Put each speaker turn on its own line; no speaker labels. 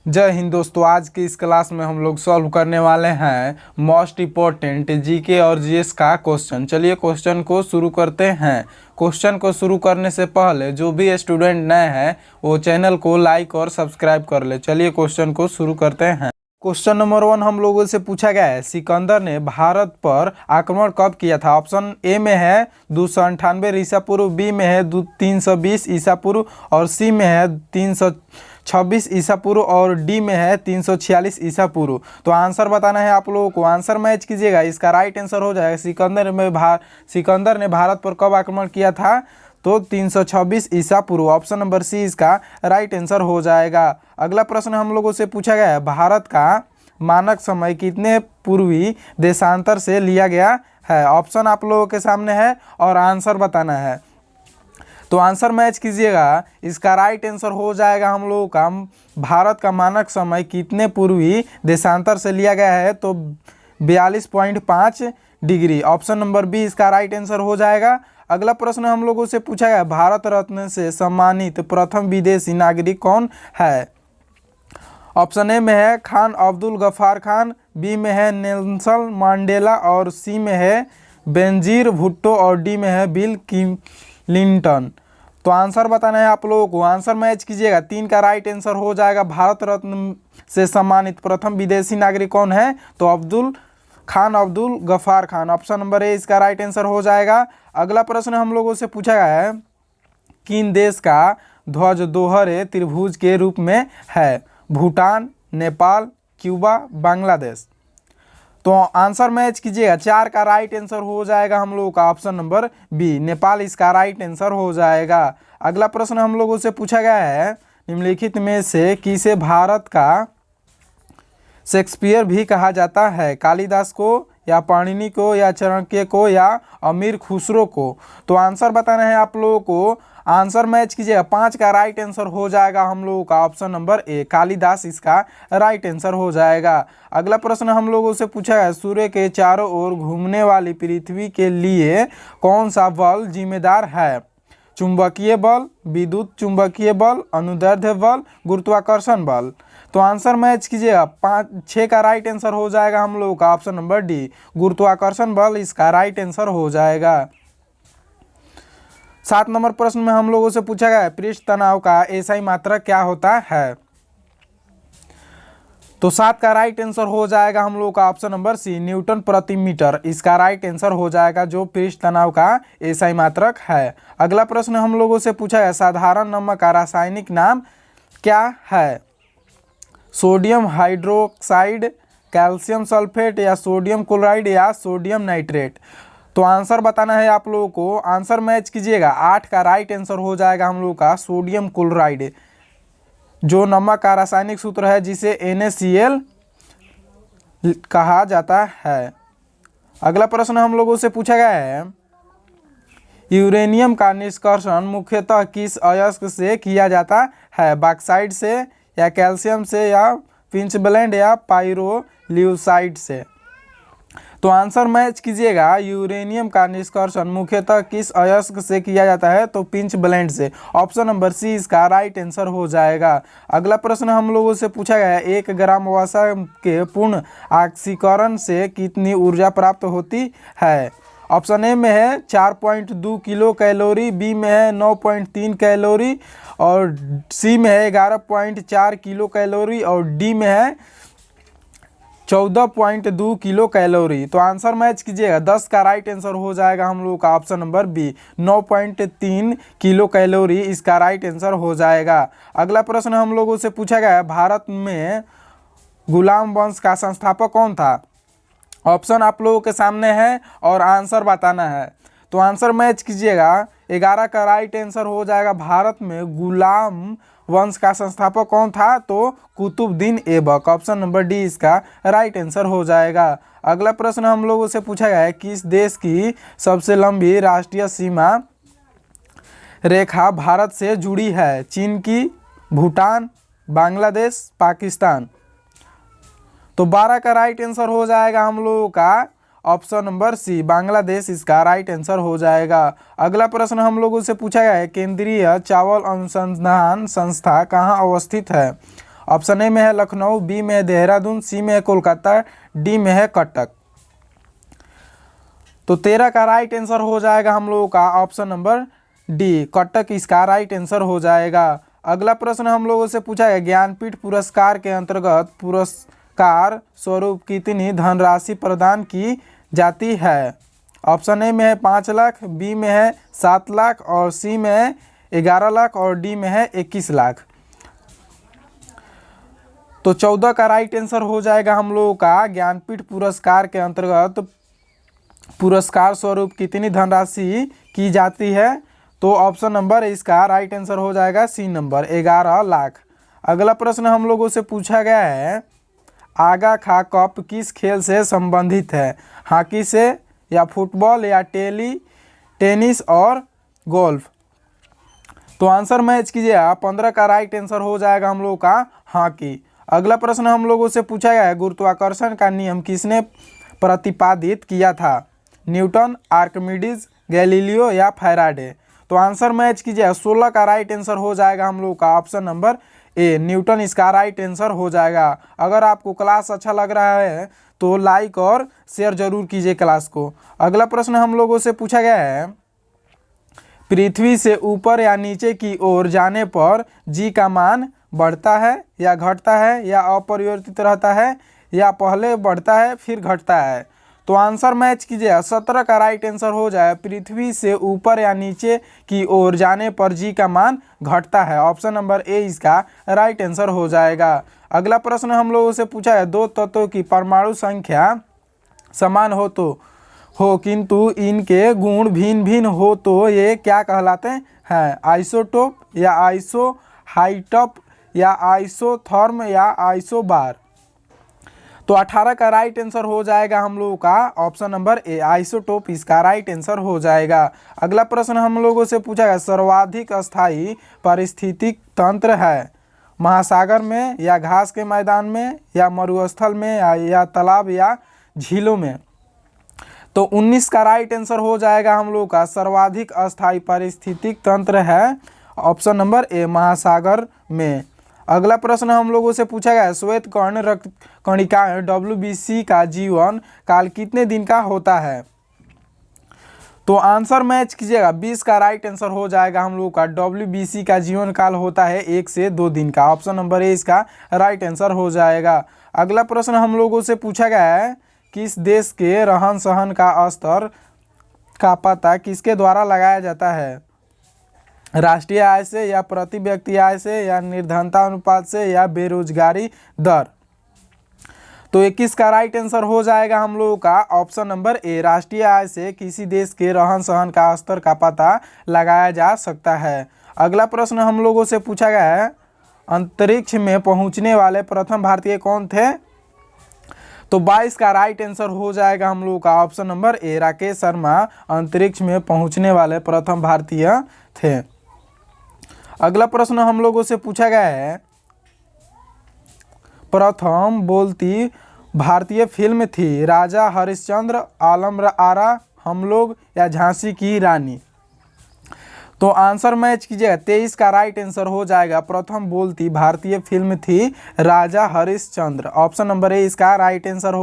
जय हिंद दोस्तों। आज की इस क्लास में हम लोग सॉल्व करने वाले हैं मोस्ट इम्पोर्टेंट जीके और जीएस का क्वेश्चन। चलिए क्वेश्चन को शुरू करते हैं। क्वेश्चन को शुरू करने से पहले जो भी स्टूडेंट नए हैं वो चैनल को लाइक और सब्सक्राइब कर ले। चलिए क्वेश्चन को शुरू करते हैं। क्वेश्चन नंबर 1 हम लोगों से पूछा गया है, सिकंदर ने भारत पर आक्रमण कब किया था। ऑप्शन ए में है 298 ईसा पूर्व, बी में है 320 ईसा पूर्व और सी में है 326 ईसा पूर्व और डी में है 346 ईसा पूर्व। तो आंसर बताना है आप लोगों को। आंसर मैच कीजिएगा। इसका राइट आंसर हो जाएगा सिकंदर ने भारत पर कब आक्रमण किया था, तो 326 ईसा पूर्व। ऑप्शन नंबर सी इसका राइट आंसर हो जाएगा। अगला प्रश्न हम लोगों से पूछा गया है, भारत का मानक समय कितने पूर्वी देशांतर से लिया गया है। ऑप्शन आप लोगों के सामने है और आंसर बताना है। तो आंसर मैच कीजिएगा। इसका राइट आंसर हो जाएगा हम लोगों का, भारत का मानक समय कितने पूर्वी देशांतर से लिया गया है, तो 42.5 डिग्री। ऑप्शन नंबर बी इसका राइट आंसर हो जाएगा। अगला प्रश्न हम लोगों से पूछा गया, भारत रत्न से सम्मानित प्रथम विदेशी नागरिक कौन है। ऑप्शन ए में है खान अब्दुल गफ्फार खान, बी में है नेल्सन मंडेला और सी में है बेनजीर भुट्टो और डी में है बिल क्लिंटन। तो आंसर बताना है आप लोगों को। आंसर मैच कीजिएगा। 3 का राइट आंसर हो जाएगा। भारत रत्न से सम्मानित प्रथम विदेशी नागरिक कौन है, तो Abdul Ghaffar Khan. Option number A इसका राइट आंसर हो जाएगा। अगला प्रश्न हम लोगों से पूछा गया है, किन देश का ध्वज दोहरे त्रिभुज के रूप में है। भूटान, नेपाल, क्यूबा, बांग्लादेश। तो आंसर मैच कीजिएगा। 4 का राइट आंसर हो जाएगा हम लोगों का। ऑप्शन नंबर बी नेपाल इसका राइट आंसर हो जाएगा। अगला प्रश्न हम लोगों से पूछा गया है, निम्नलिखित में से किसे भारत का शेक्सपियर भी कहा जाता है। कालिदास को या पाणिनि को या चाणक्य को या अमीर खुसरो को। तो आंसर बताना है आप लोगों को। आंसर मैच कीजिएगा। 5 का राइट आंसर हो जाएगा हम लोगों का। ऑप्शन नंबर ए कालिदास इसका राइट आंसर हो जाएगा। अगला प्रश्न हम लोगों से पूछा है, सूर्य के चारों ओर घूमने वाली पृथ्वी के लिए कौन सा बल जिम्मेदार है। चुंबकीय बल, विद्युत चुंबकीय बल, अनुदैर्ध्य बल, गुरुत्वाकर्षण बल। तो आंसर मैच कीजिएगा। 6 का राइट आंसर हो जाएगा हम लोगों का। ऑप्शन नंबर डी गुरुत्वाकर्षण बल इसका राइट आंसर हो जाएगा। 7 नंबर प्रश्न में हम लोगों से पूछा गया है, पृष्ठ तनाव का एसआई मात्रक क्या होता है। तो 7 का राइट आंसर हो जाएगा हम लोगों का। ऑप्शन नंबर सी न्यूटन प्रति मीटर इसका राइट आंसर हो जाएगा, जो पृष्ठ तनाव का एसआई मात्रक है। अगला प्रश्न हम लोगों से पूछा है, साधारण नमक का रासायनिक नाम क्या है। सोडियम हाइड्रोक्साइड, कैल्शियम सल्फेट या सोडियम क्लोराइड या सोडियम नाइट्रेट। तो आंसर बताना है आप लोगों को। आंसर मैच कीजिएगा। 8 का राइट आंसर हो जाएगा हम लोगों का, सोडियम क्लोराइड, जो नमक का रासायनिक सूत्र है जिसे NaCl कहा जाता है। अगला प्रश्न हम लोगों से पूछा गया है, यूरेनियम का निष्कर्षण मुख्यतः किस अयस्क से किया जाता है। बॉक्साइट से या कैल्शियम से या पिंचब्लेंड या पाइरोल्यूसाइड से। तो आंसर मैच कीजिएगा। यूरेनियम का निष्कर्षण मुख्यतः किस अयस्क से किया जाता है, तो पिंचब्लेंड से। ऑप्शन नंबर सी इसका राइट आंसर हो जाएगा। अगला प्रश्न हम लोगों से पूछा गया है, 1 ग्राम वसा के पूर्ण ऑक्सीकरण से कितनी ऊर्जा प्राप्त होती है। ऑप्शन ए में है 4.2 किलो कैलोरी, बी में है 9.3 कैलोरी और सी में है 11.4 किलो कैलोरी और डी में है 14.2 किलो कैलोरी। तो आंसर मैच कीजिएगा। 10 का राइट आंसर हो जाएगा हम लोगों का। Option number B 9.3 kilocalorie इसका राइट आंसर हो जाएगा। अगला प्रश्न हम लोगों से पूछा गया है, भारत में गुलाम वंश का संस्थापक कौन था। ऑप्शन आप लोगों के सामने है और आंसर बताना है। तो आंसर मैच कीजिएगा। 11 का राइट आंसर हो जाएगा। भारत में गुलाम वंश का संस्थापक कौन था, तो Qutubuddin Aibak. Option number D इसका राइट आंसर हो जाएगा। अगला प्रश्न हम लोगों से पूछा गया है, किस देश की सबसे लंबी राष्ट्रीय सीमा रेखा भारत से जुड़ी है। चीन की, भूटान, बांग्लादेश, पाकिस्तान। तो 12 का राइट आंसर हो जाएगा हम लोगों का। ऑप्शन नंबर सी बांग्लादेश इसका राइट आंसर हो जाएगा। अगला प्रश्न हम लोगों से पूछा गया है, केंद्रीय चावल अनुसंधान संस्था कहाँ अवस्थित है। ऑप्शन ए में है लखनऊ, बी में है देहरादून, सी में है कोलकाता, डी में है कटक। तो 13 का राइट आंसर हो जाएगा हम लोगों का ऑप्शन नंबर डी, कटक इसका राइट आंसर हो जाएगा। अगला प्रश्न हम लोगों से पूछा गया, ज्ञानपीठ पुरस्कार के अंतर्गत पुरस्कार स्वरूप कितनी धनराशि प्रदान की जाती है? ऑप्शन ए में है 5 लाख, बी में है 7 लाख और सी में है 11 लाख और डी में है 21 लाख। तो 14 का राइट आंसर हो जाएगा हम लोगों का, ज्ञानपीठ पुरस्कार के अंतर्गत पुरस्कार स्वरूप कितनी धनराशि की जाती है? तो ऑप्शन नंबर इसका राइट आंसर हो जाएगा सी नंबर, 11 लाख। अगला प्रश्न हम लोगों से पूछा गया है, आगा खा कप किस खेल से संबंधित है? हॉकी से या फुटबॉल या टेनिस और गोल्फ? तो आंसर मैच कीजिएगा। 15 का राइट आंसर हो जाएगा हम लोगों का हॉकी। अगला प्रश्न हम लोगों से पूछा गया है, गुरुत्वाकर्षण का नियम किसने प्रतिपादित किया था? न्यूटन, आर्किमिडीज, गैलीलियो या फैराडे? तो आंसर मैच कीजिए। 16 का राइट आंसर हो जाएगा हम लोग का ऑप्शन नंबर ए, न्यूटन इसका राइट आंसर हो जाएगा। अगर आपको क्लास अच्छा लग रहा है तो लाइक और शेयर जरूर कीजिए क्लास को। अगला प्रश्न हम लोगों से पूछा गया है, पृथ्वी से ऊपर या नीचे की ओर जाने पर जी का मान बढ़ता है या घटता है या अपरिवर्तित रहता है या पहले बढ़ता है फिर घटता है? तो आंसर मैच कीजिए। 17 का राइट आंसर हो जाए, पृथ्वी से ऊपर या नीचे की ओर जाने पर जी का मान घटता है। ऑप्शन नंबर ए इसका राइट आंसर हो जाएगा। अगला प्रश्न हम लोगों से पूछा है, दो तत्वों की परमाणु संख्या समान हो किंतु इनके गुण भिन्न भिन्न हो तो ये क्या कहलाते हैं? आइसोटोप या आइसोहाइटोप या आइसोथर्म या आइसोबार? तो 18 का राइट आंसर हो जाएगा हम लोगों का ऑप्शन नंबर ए, आइसोटोप इसका राइट आंसर हो जाएगा। अगला प्रश्न हम लोगों से पूछा गया, सर्वाधिक अस्थायी पारिस्थितिक तंत्र है? महासागर में या घास के मैदान में या मरुस्थल में या तालाब या झीलों में? तो 19 का राइट आंसर हो जाएगा हम लोगों का, सर्वाधिक अस्थायी पारिस्थितिक तंत्र है ऑप्शन नंबर ए, महासागर में। अगला प्रश्न हम लोगों से पूछा गया, श्वेत कर्ण रक्त कणिकाएं WBC का जीवन काल कितने दिन का होता है? तो आंसर मैच कीजिएगा। 20 का राइट आंसर हो जाएगा हम लोगों का, WBC का जीवन काल होता है 1 से 2 दिन का। ऑप्शन नंबर ए इसका राइट आंसर हो जाएगा। अगला प्रश्न हम लोगों से पूछा गया है, किस देश के रहन सहन का स्तर का पता किसके द्वारा लगाया जाता है? राष्ट्रीय आय से या प्रति व्यक्ति आय से या निर्धनता अनुपात से या बेरोजगारी दर? तो 21 का राइट आंसर हो जाएगा हम लोगों का ऑप्शन नंबर ए, राष्ट्रीय आय से किसी देश के रहन सहन का स्तर का पता लगाया जा सकता है। अगला प्रश्न हम लोगों से पूछा गया है, अंतरिक्ष में पहुंचने वाले प्रथम भारतीय कौन थे? तो 22 का राइट आंसर हो जाएगा हम लोगों का ऑप्शन नंबर ए, राकेश शर्मा अंतरिक्ष में पहुंचने वाले प्रथम भारतीय थे। अगला प्रश्न हम लोगों से पूछा गया है, प्रथम बोलती भारतीय फिल्म थी राजा हरिश्चंद्र, आलम आरा, हम लोग या झांसी की रानी? तो आंसर मैच कीजिएगा। 23 का राइट आंसर हो जाएगा, प्रथम बोलती भारतीय फिल्म थी राजा हरिश्चंद्र। ऑप्शन नंबर ए इसका राइट आंसर हो